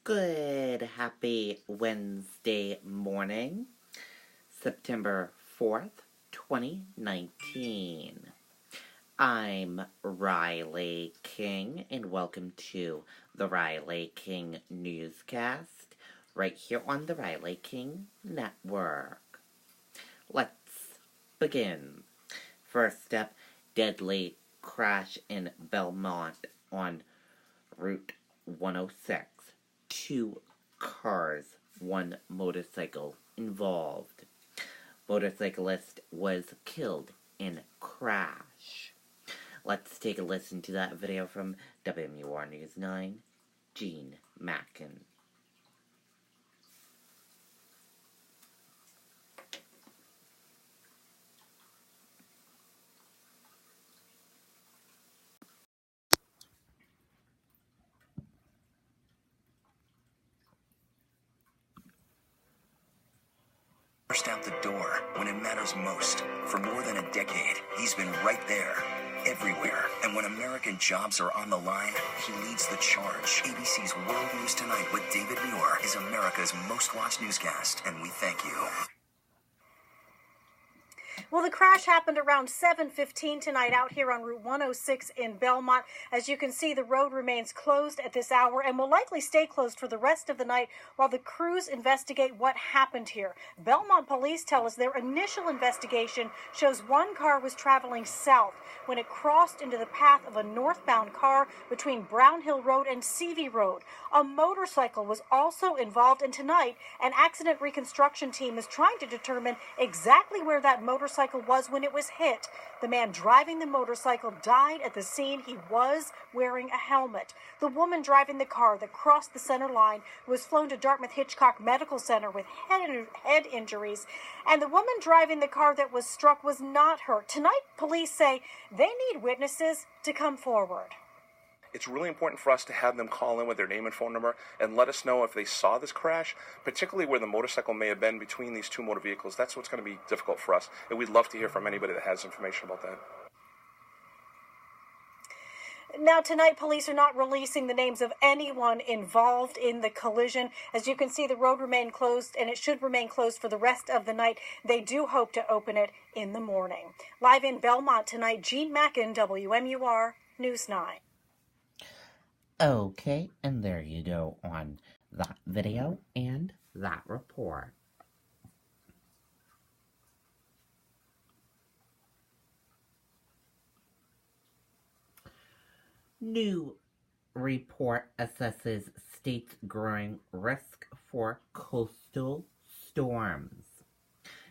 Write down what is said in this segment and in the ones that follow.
Good, happy Wednesday morning, September 4th, 2019. I'm Riley King, and welcome to the Riley King Newscast, right here on the Riley King Network. Let's begin. First up, deadly crash in Belmont on Route 106. 2 cars, 1 motorcycle involved. Motorcyclist was killed in crash. Let's take a listen to that video from WMUR News 9, Gene Mackin. Out the door when it matters most. For more than a decade, he's been right there, everywhere. And when American jobs are on the line, he leads the charge. ABC's World News Tonight with David Muir is America's most watched newscast, and we thank you. Well, the crash happened around 7:15 tonight out here on Route 106 in Belmont. As you can see, the road remains closed at this hour and will likely stay closed for the rest of the night while the crews investigate what happened here. Belmont police tell us their initial investigation shows one car was traveling south when it crossed into the path of a northbound car between Brownhill Road and Seavey Road. A motorcycle was also involved, and tonight an accident reconstruction team is trying to determine exactly where that motorcycle was when it was hit. The man driving the motorcycle died at the scene. He was wearing a helmet. The woman driving the car that crossed the center line was flown to Dartmouth Hitchcock Medical Center with head injuries, and the woman driving the car that was struck was not hurt. Tonight, police say they need witnesses to come forward. It's really important for us to have them call in with their name and phone number and let us know if they saw this crash, particularly where the motorcycle may have been between these two motor vehicles. That's what's going to be difficult for us, and we'd love to hear from anybody that has information about that. Now, tonight, police are not releasing the names of anyone involved in the collision. As you can see, the road remained closed, and it should remain closed for the rest of the night. They do hope to open it in the morning. Live in Belmont tonight, Gene Mackin, WMUR News 9. Okay, and there you go on that video and that report. New report assesses state's growing risk for coastal storms.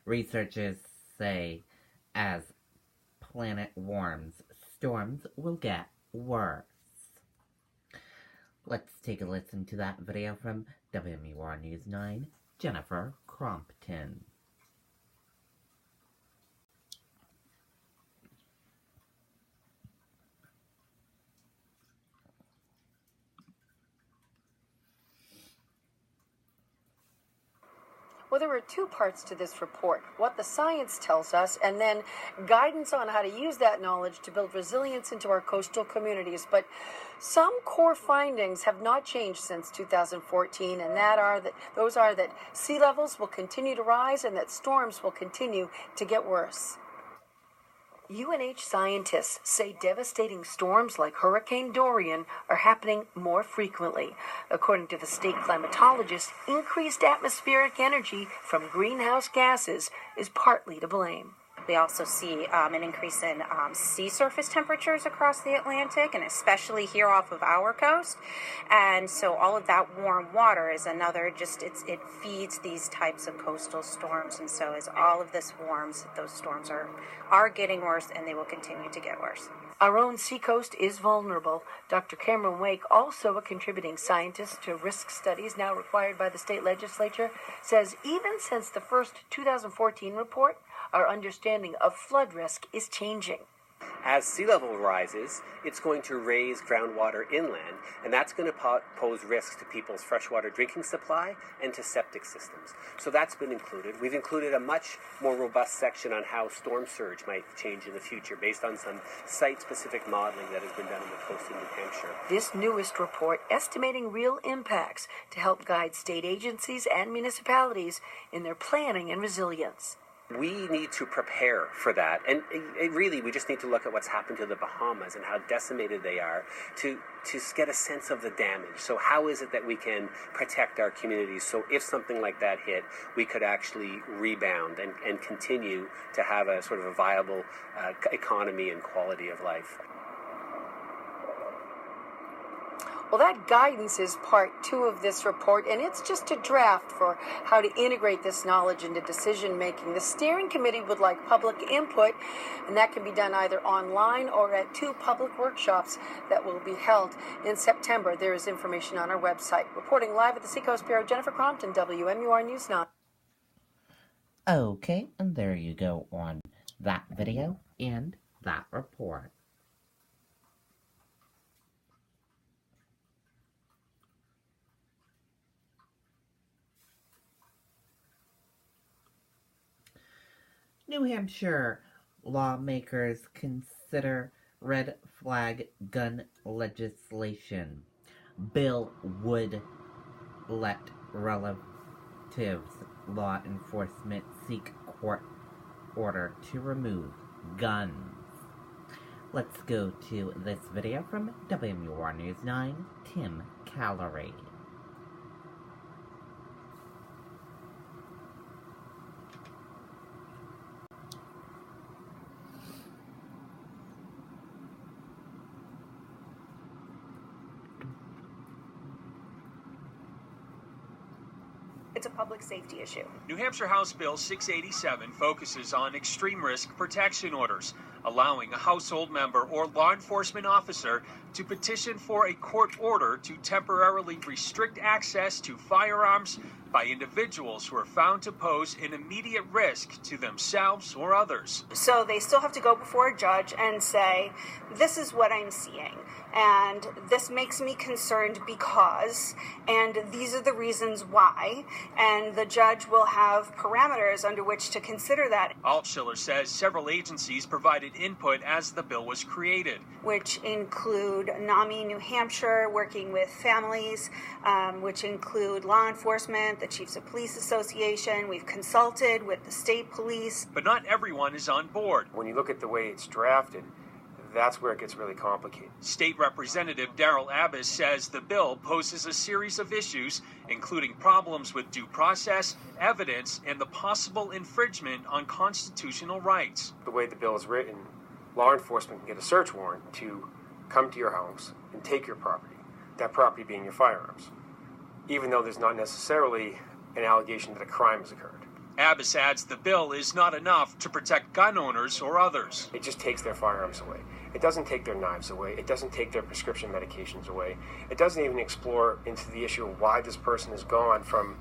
Researchers say as planet warms, storms will get worse. Let's take a listen to that video from WMUR News 9, Jennifer Crompton. Well, there are two parts to this report: what the science tells us, and then guidance on how to use that knowledge to build resilience into our coastal communities. But some core findings have not changed since 2014, and those are that sea levels will continue to rise and that storms will continue to get worse. UNH scientists say devastating storms like Hurricane Dorian are happening more frequently. According to the state climatologist, increased atmospheric energy from greenhouse gases is partly to blame. We also see an increase in sea surface temperatures across the Atlantic, and especially here off of our coast. And so all of that warm water is another, it feeds these types of coastal storms. And so as all of this warms, those storms are getting worse, and they will continue to get worse. Our own seacoast is vulnerable. Dr. Cameron Wake, also a contributing scientist to risk studies now required by the state legislature, says even since the first 2014 report, our understanding of flood risk is changing. As sea level rises, it's going to raise groundwater inland, and that's going to pose risks to people's freshwater drinking supply and to septic systems. So that's been included. We've included a much more robust section on how storm surge might change in the future based on some site-specific modeling that has been done on the coast of New Hampshire. This newest report estimating real impacts to help guide state agencies and municipalities in their planning and resilience. We need to prepare for that, and really we just need to look at what's happened to the Bahamas and how decimated they are to get a sense of the damage. So how is it that we can protect our communities so if something like that hit, we could actually rebound and continue to have a sort of a viable economy and quality of life? Well, that guidance is part 2 of this report, and it's just a draft for how to integrate this knowledge into decision-making. The steering committee would like public input, and that can be done either online or at 2 public workshops that will be held in September. There is information on our website. Reporting live at the Seacoast Bureau, Jennifer Crompton, WMUR News 9. Okay, and there you go on that video and that report. New Hampshire lawmakers consider red flag gun legislation. Bill would let relatives law enforcement seek court order to remove guns. Let's go to this video from WMUR News 9, Tim Callery. It's a public safety issue. New Hampshire House Bill 687 focuses on extreme risk protection orders, allowing a household member or law enforcement officer to petition for a court order to temporarily restrict access to firearms by individuals who are found to pose an immediate risk to themselves or others. So they still have to go before a judge and say, this is what I'm seeing, and this makes me concerned because, and these are the reasons why, and the judge will have parameters under which to consider that. Altschiller says several agencies provided input as the bill was created, which include NAMI New Hampshire, working with families, which include law enforcement, the Chiefs of Police Association. We've consulted with the state police. But not everyone is on board. When you look at the way it's drafted, that's where it gets really complicated. State Representative Darrell Abbas says the bill poses a series of issues, including problems with due process, evidence, and the possible infringement on constitutional rights. The way the bill is written, law enforcement can get a search warrant to come to your house and take your property, that property being your firearms, even though there's not necessarily an allegation that a crime has occurred. Abbas adds the bill is not enough to protect gun owners or others. It just takes their firearms away. It doesn't take their knives away. It doesn't take their prescription medications away. It doesn't even explore into the issue of why this person has gone from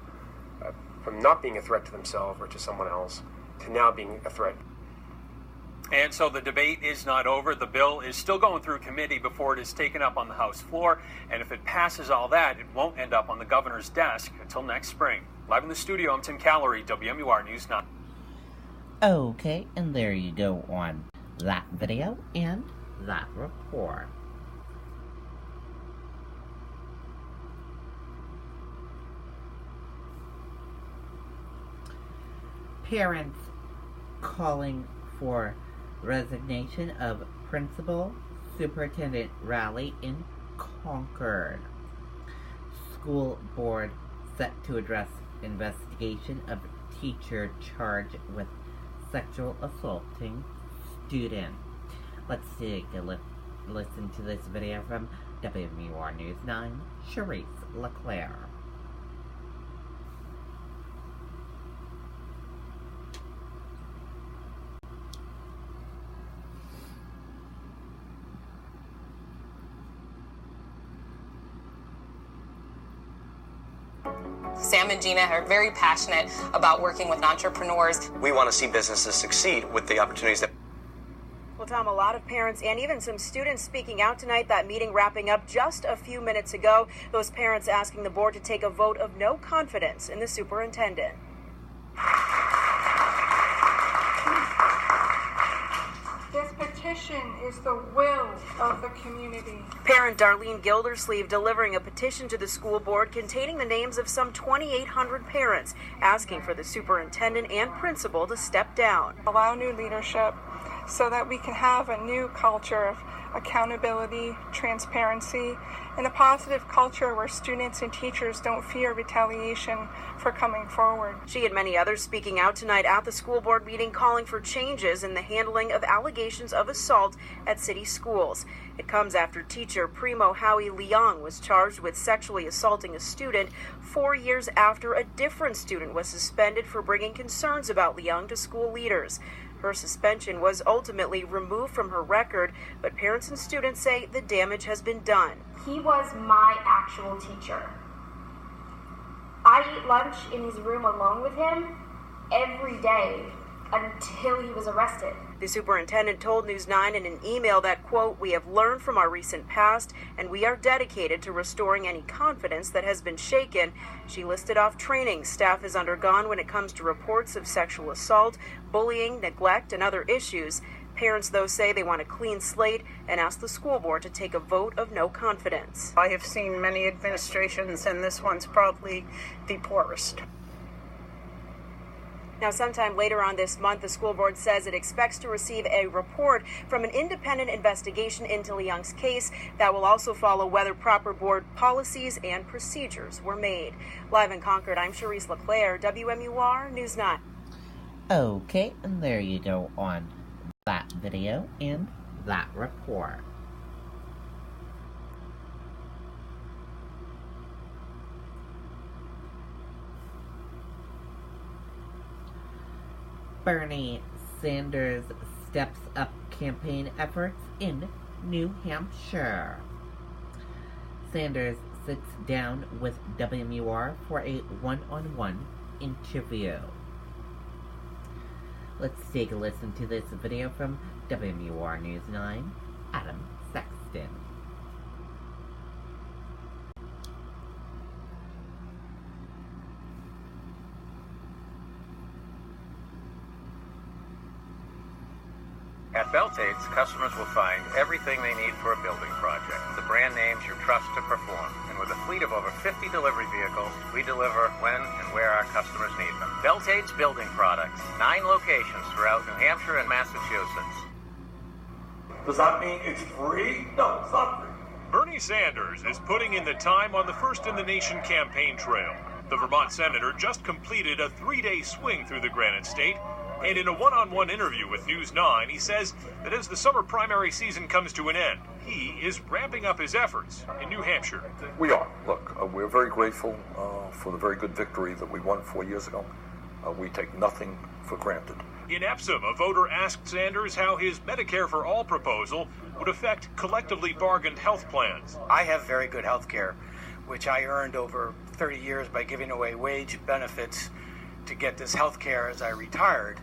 not being a threat to themselves or to someone else to now being a threat. And so the debate is not over. The bill is still going through committee before it is taken up on the House floor. And if it passes all that, it won't end up on the governor's desk until next spring. Live in the studio, I'm Tim Callery, WMUR News 9. Okay, and there you go on that video and that report. Parents calling for resignation of Principal Superintendent Raleigh in Concord. School board set to address investigation of teacher charged with sexual assaulting student. Let's take a listen to this video from WMUR News 9, Charisse LeClaire. Sam and Gina are very passionate about working with entrepreneurs. We want to see businesses succeed with the opportunities that... Well, Tom, a lot of parents and even some students speaking out tonight. That meeting wrapping up just a few minutes ago. Those parents asking the board to take a vote of no confidence in the superintendent. This petition is the will of the community. Parent Darlene Gildersleeve delivering a petition to the school board containing the names of some 2,800 parents asking for the superintendent and principal to step down. Allow new leadership so that we can have a new culture of accountability, transparency, and a positive culture where students and teachers don't fear retaliation for coming forward. She and many others speaking out tonight at the school board meeting calling for changes in the handling of allegations of assault at city schools. It comes after teacher Primo Howie Leong was charged with sexually assaulting a student 4 years after a different student was suspended for bringing concerns about Leong to school leaders. Her suspension was ultimately removed from her record, but parents and students say the damage has been done. He was my actual teacher. I eat lunch in his room alone with him every day until he was arrested. The superintendent told News 9 in an email that, quote, "We have learned from our recent past and we are dedicated to restoring any confidence that has been shaken." She listed off training staff has undergone when it comes to reports of sexual assault, bullying, neglect, and other issues. Parents, though, say they want a clean slate and ask the school board to take a vote of no confidence. I have seen many administrations, and this one's probably the poorest. Now, sometime later on this month, the school board says it expects to receive a report from an independent investigation into Leong's case that will also follow whether proper board policies and procedures were made. Live in Concord, I'm Charisse LeClaire, WMUR News 9. Okay, and there you go on that video and that report. Bernie Sanders steps up campaign efforts in New Hampshire. Sanders sits down with WMUR for a one-on-one interview. Let's take a listen to this video from WMUR News 9, Adam Sexton. At Beltate's, customers will find everything they need for a building project. The brand names you trust to perform. And with a fleet of over 50 delivery vehicles, we deliver when and where our customers need them. Beltate's Building Products. 9 locations throughout New Hampshire and Massachusetts. Does that mean it's free? No, it's not free. Bernie Sanders is putting in the time on the First in the Nation campaign trail. The Vermont senator just completed a 3-day swing through the Granite State. And in a one-on-one interview with News 9, he says that as the summer primary season comes to an end, he is ramping up his efforts in New Hampshire. We are. Look, we're very grateful for the very good victory that we won 4 years ago. We take nothing for granted. In Epsom, a voter asked Sanders how his Medicare for All proposal would affect collectively bargained health plans. I have very good health care, which I earned over 30 years by giving away wage benefits to get this health care as I retired.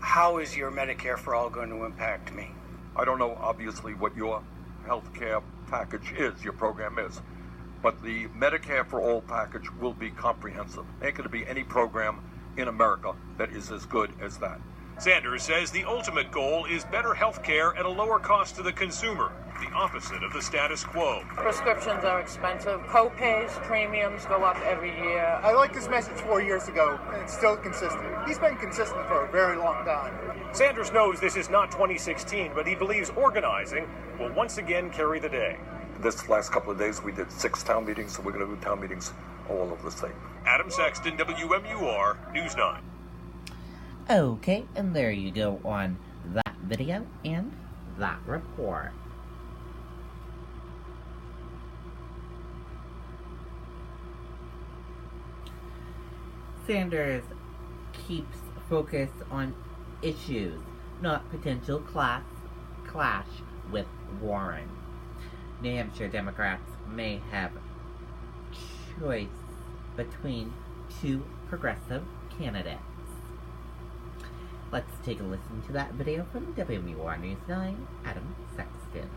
How is your Medicare for All going to impact me? I don't know, obviously, what your health care package is, your program is, but the Medicare for All package will be comprehensive. Ain't going to be any program in America that is as good as that. Sanders says the ultimate goal is better health care at a lower cost to the consumer, the opposite of the status quo. Prescriptions are expensive. Co-pays, premiums go up every year. I liked his message 4 years ago, and it's still consistent. He's been consistent for a very long time. Sanders knows this is not 2016, but he believes organizing will once again carry the day. This last couple of days we did 6 town meetings, so we're going to do town meetings all over the state. Adam Sexton, WMUR News 9. Okay, and there you go on that video and that report. Sanders keeps focus on issues, not potential clash with Warren. New Hampshire Democrats may have choice between 2 progressive candidates. Let's take a listen to that video from WMUR News 9, Adam Sexton.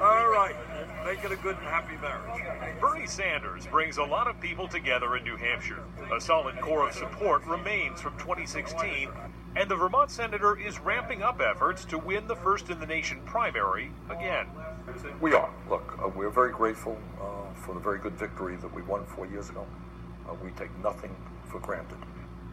All right, make it a good and happy marriage. Bernie Sanders brings a lot of people together in New Hampshire. A solid core of support remains from 2016, and the Vermont senator is ramping up efforts to win the first-in-the-nation primary again. We are. Look, we're very grateful for the very good victory that we won 4 years ago. We take nothing for granted.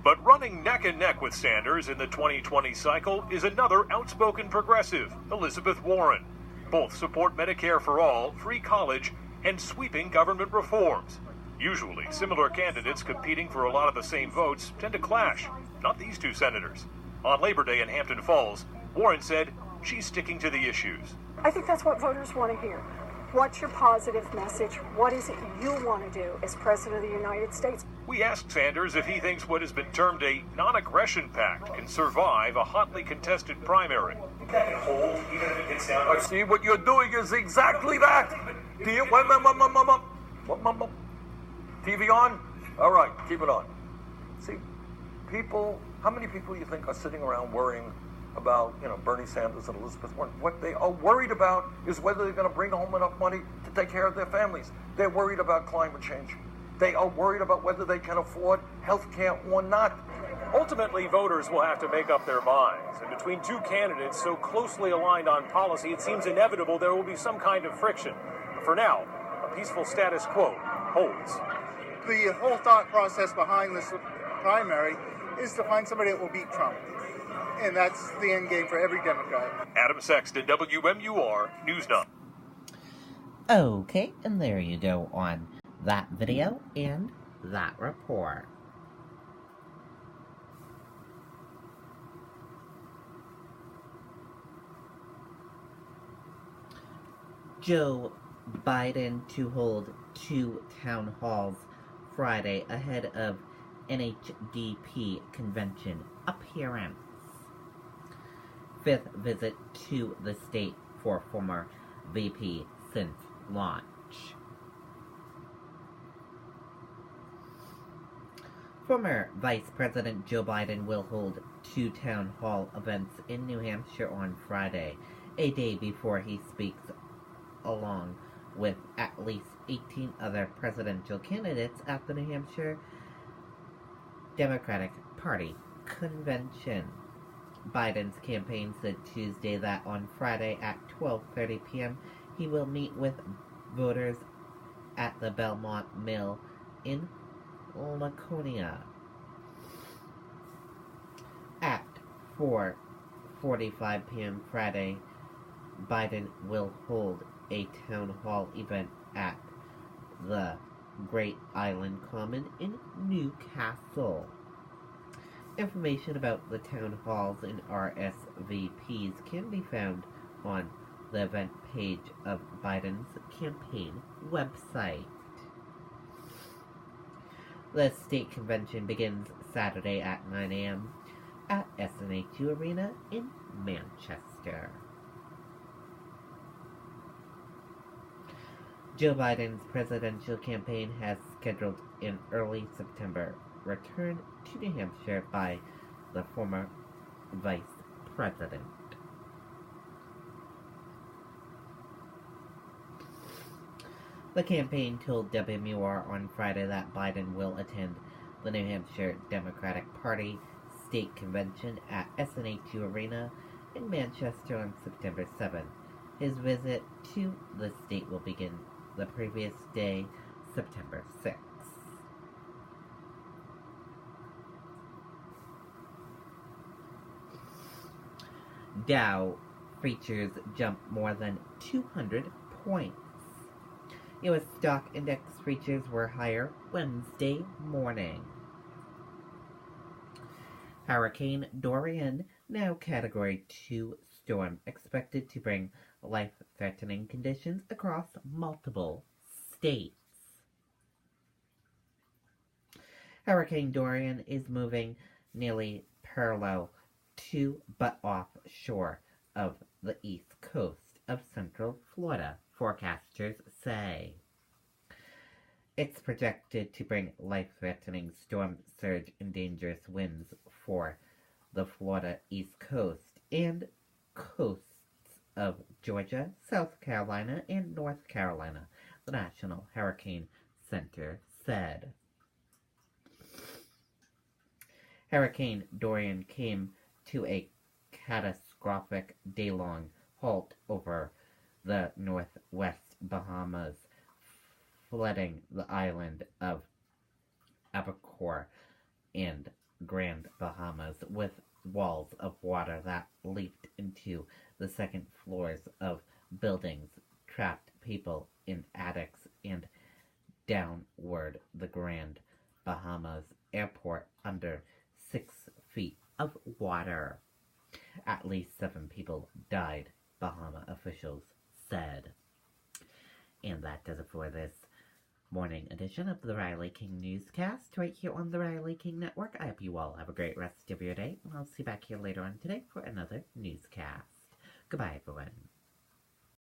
But running neck and neck with Sanders in the 2020 cycle is another outspoken progressive, Elizabeth Warren. Both support Medicare for all, free college, and sweeping government reforms. Usually, similar candidates competing for a lot of the same votes tend to clash. Not these two senators. On Labor Day in Hampton Falls, Warren said she's sticking to the issues. I think that's what voters want to hear. What's your positive message? What is it you want to do as President of the United States? We asked Sanders if he thinks what has been termed a non-aggression pact can survive a hotly contested primary. That can hold, even if it gets down. I see what you're doing is exactly that. Do you, TV on? All right, keep it on. See, people, how many people you think are sitting around worrying about, Bernie Sanders and Elizabeth Warren? What they are worried about is whether they're going to bring home enough money to take care of their families. They're worried about climate change. They are worried about whether they can afford health care or not. Ultimately, voters will have to make up their minds. And between two candidates so closely aligned on policy, it seems inevitable there will be some kind of friction. But for now, a peaceful status quo holds. The whole thought process behind this primary is to find somebody that will beat Trump. And that's the end game for every Democrat. Adam Sexton, WMUR News 9. Okay, and there you go on that video and that report. Joe Biden to hold 2 town halls Friday ahead of NHDP convention appearance. 5th visit to the state for former VP since launch. Former Vice President Joe Biden will hold 2 town hall events in New Hampshire on Friday, a day before he speaks along with at least 18 other presidential candidates at the New Hampshire Democratic Party convention. Biden's campaign said Tuesday that on Friday at 12:30 p.m. he will meet with voters at the Belmont Mill in Laconia. At 4:45 p.m. Friday, Biden will hold a town hall event at the Great Island Common in Newcastle. Information about the town halls and RSVPs can be found on the event page of Biden's campaign website. The state convention begins Saturday at 9 a.m. at SNHU Arena in Manchester. Joe Biden's presidential campaign has scheduled in early September return to New Hampshire by the former vice president. The campaign told WMUR on Friday that Biden will attend the New Hampshire Democratic Party state convention at SNHU Arena in Manchester on September 7th. His visit to the state will begin the previous day, September 6th. Dow futures jumped more than 200 points. U.S. stock index futures were higher Wednesday morning. Hurricane Dorian, now Category 2 storm, expected to bring life-threatening conditions across multiple states. Hurricane Dorian is moving nearly parallel to but offshore of the east coast of central Florida, forecasters say. It's projected to bring life-threatening storm surge and dangerous winds for the Florida East Coast and coasts of Georgia, South Carolina, and North Carolina, the National Hurricane Center said. Hurricane Dorian came to a catastrophic day-long halt over the northwest Bahamas, flooding the island of Abacore and Grand Bahamas with walls of water that leaped into the second floors of buildings, trapped people in attics, and downward the Grand Bahamas airport under 6 feet of water. At least 7 people died, Bahama officials said. And that does it for this morning edition of the Riley King Newscast right here on the Riley King Network. I hope you all have a great rest of your day, and I'll see you back here later on today for another newscast. Goodbye, everyone.